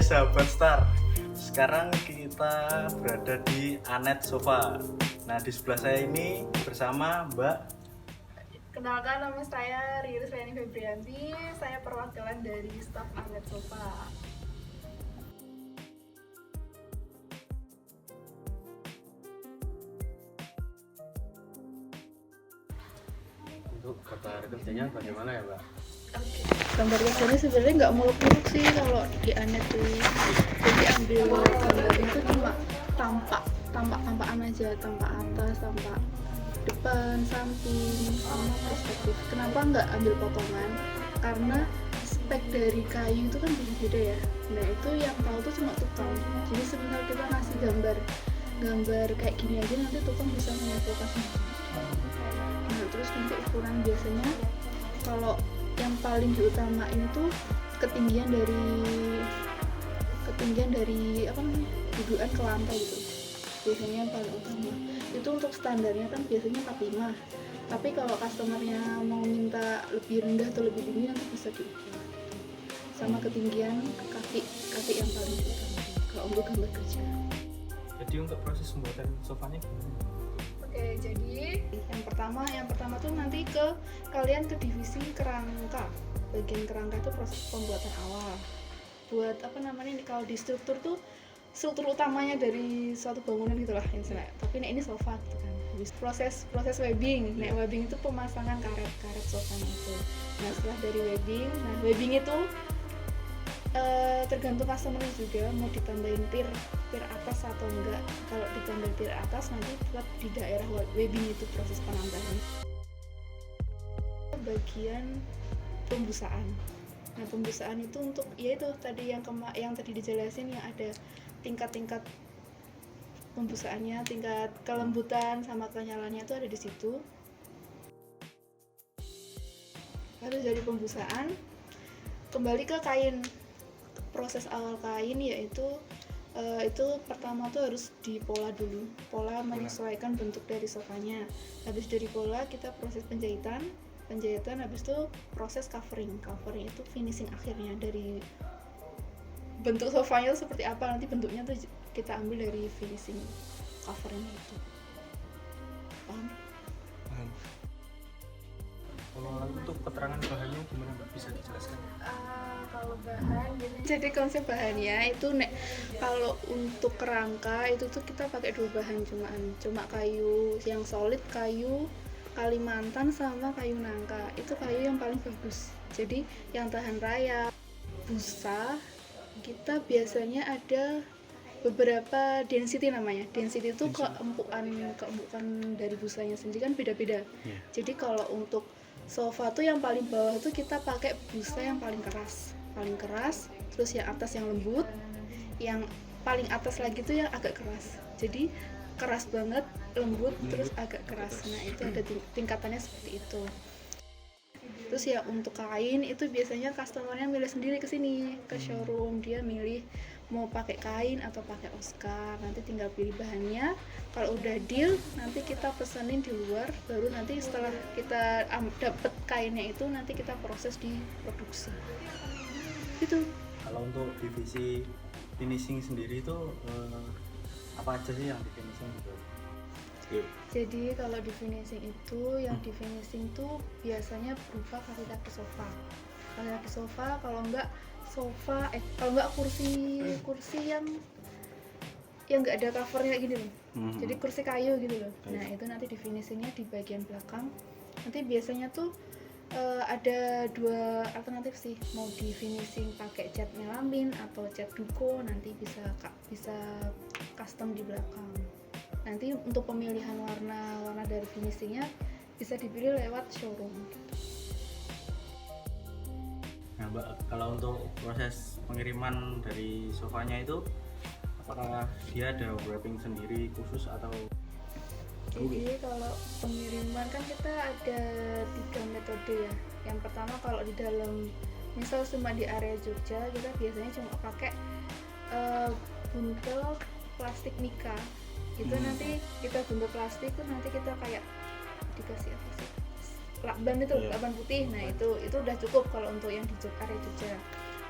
sahabat Star, sekarang kita berada di Anet Sofa. Nah, di sebelah saya ini bersama Mbak. Kenalkan, nama saya Riris Reni Febrianti. Saya perwakilan dari staf Anet Sofa. Untuk gambar kerjanya bagaimana ya, Mbak? Oke. Gambar kerjanya sebenarnya nggak muluk-muluk sih kalau di Anet tuh. Jadi ambil gambarnya itu cuma tampakan aja, tampak atas, tampak depan, samping, sama perspektif. Kenapa nggak ambil potongan? Karena spek dari kayu itu kan beda-beda ya. Nah itu yang tahu tuh cuma tukang. Jadi sebentar kita ngasih gambar kayak gini aja, nanti tukang bisa menyimpulkan. Nah terus nanti ukuran biasanya kalau yang paling diutamain itu ketinggian dari apa namanya, dudukan ke lantai gitu. Biasanya yang paling utama itu untuk standarnya kan biasanya 45, tapi kalau customernya mau minta lebih rendah atau lebih tinggi nanti bisa diukur sama ketinggian kaki yang paling utama kalau untuk gambar kerja. Jadi untuk proses pembuatan sofanya gimana? Oke, jadi yang pertama tuh nanti kalian ke divisi kerangka. Bagian kerangka itu proses pembuatan awal. Buat apa namanya, kalau di struktur utamanya dari suatu bangunan gitulah istilahnya. Tapi ini sofa gitu kan. Proses webbing. Nah, webbing itu pemasangan karet sofanya itu. Nah, setelah dari webbing itu tergantung customer juga mau ditambahin pir atas atau enggak. Kalau ditambah pir atas nanti tetap di daerah webbing itu proses penambahan. Bagian pembusaan. Nah, pembusaan itu untuk yaitu tadi yang tadi dijelasin, yang ada tingkat-tingkat pembusaannya, tingkat kelembutan sama kenyalannya itu ada di situ. Lalu dari pembusaan kembali ke kain. Proses awal kain yaitu itu pertama tuh harus dipola dulu, pola menyesuaikan bentuk dari sofanya. Habis dari pola kita proses penjahitan, habis itu proses covering itu finishing akhirnya dari bentuk sofanya itu seperti apa, nanti bentuknya tuh kita ambil dari finishing covering itu. Paham? Kalau untuk keterangan bahannya gimana, Mbak? Bisa dijelaskan? Kalau bahan, jadi konsep bahannya itu kalau untuk kerangka itu tuh kita pakai 2 bahan cuma kayu yang solid, kayu Kalimantan sama kayu nangka. Itu kayu yang paling bagus. Jadi yang tahan rayap, busa kita biasanya ada beberapa density namanya. Density itu keempukan dari busanya sendiri kan beda-beda. Jadi kalau untuk sofa tuh yang paling bawah tuh kita pakai busa yang paling keras, terus yang atas yang lembut, yang paling atas lagi tuh yang agak keras. Jadi keras banget, lembut, terus agak keras. Nah itu ada tingkatannya seperti itu. Terus ya untuk kain itu biasanya customernya milih sendiri ke sini, ke showroom, dia milih mau pakai kain atau pakai Oscar. Nanti tinggal pilih bahannya. Kalau udah deal, nanti kita pesenin di luar. Baru nanti setelah kita dapet kainnya itu, nanti kita proses di produksi. Gitu. Kalau untuk divisi finishing sendiri itu apa aja sih yang di finishing gitu? Jadi kalau di finishing itu, yang di finishing tuh biasanya berupa kaki sofa, kalau enggak kursi yang enggak ada covernya gini loh. Jadi kursi kayu gitu loh. Nah itu nanti di finishingnya di bagian belakang. Nanti biasanya tuh ada 2 alternatif sih, mau di finishing pakai cat melamin atau cat duko, nanti bisa custom di belakang. Nanti untuk pemilihan warna dari finishingnya bisa dipilih lewat showroom gitu. Nah, Mbak, kalau untuk proses pengiriman dari sofanya itu apakah dia ada wrapping sendiri khusus atau? Jadi kalau pengiriman kan kita ada 3 metode ya. Yang pertama kalau di dalam, misal cuma di area Jogja, kita biasanya cuma pakai buntel plastik mika. Itu nanti kita buntel plastik tuh nanti kita kayak dikasih apa sih? Lakban itu, lakban putih. Nah itu udah cukup kalau untuk yang di area Jogja.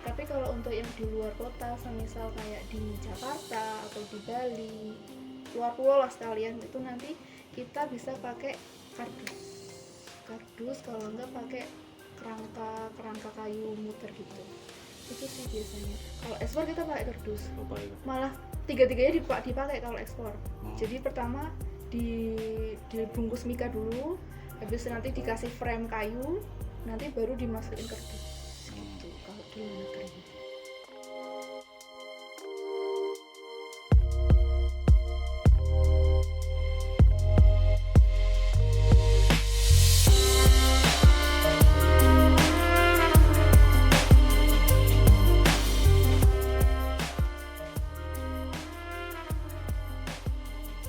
Tapi kalau untuk yang di luar kota, semisal kayak di Jakarta atau di Bali, luar pulau lah sekalian, itu nanti kita bisa pakai kardus kalau enggak pakai kerangka kayu muter gitu. Itu sih biasanya. Kalau ekspor kita pakai kardus. Apa itu? Malah tiga-tiganya dipakai kalau ekspor. Jadi pertama dibungkus mika dulu, habis nanti dikasih frame kayu, nanti baru dimasukin kardus gitu kalau di luar negeri.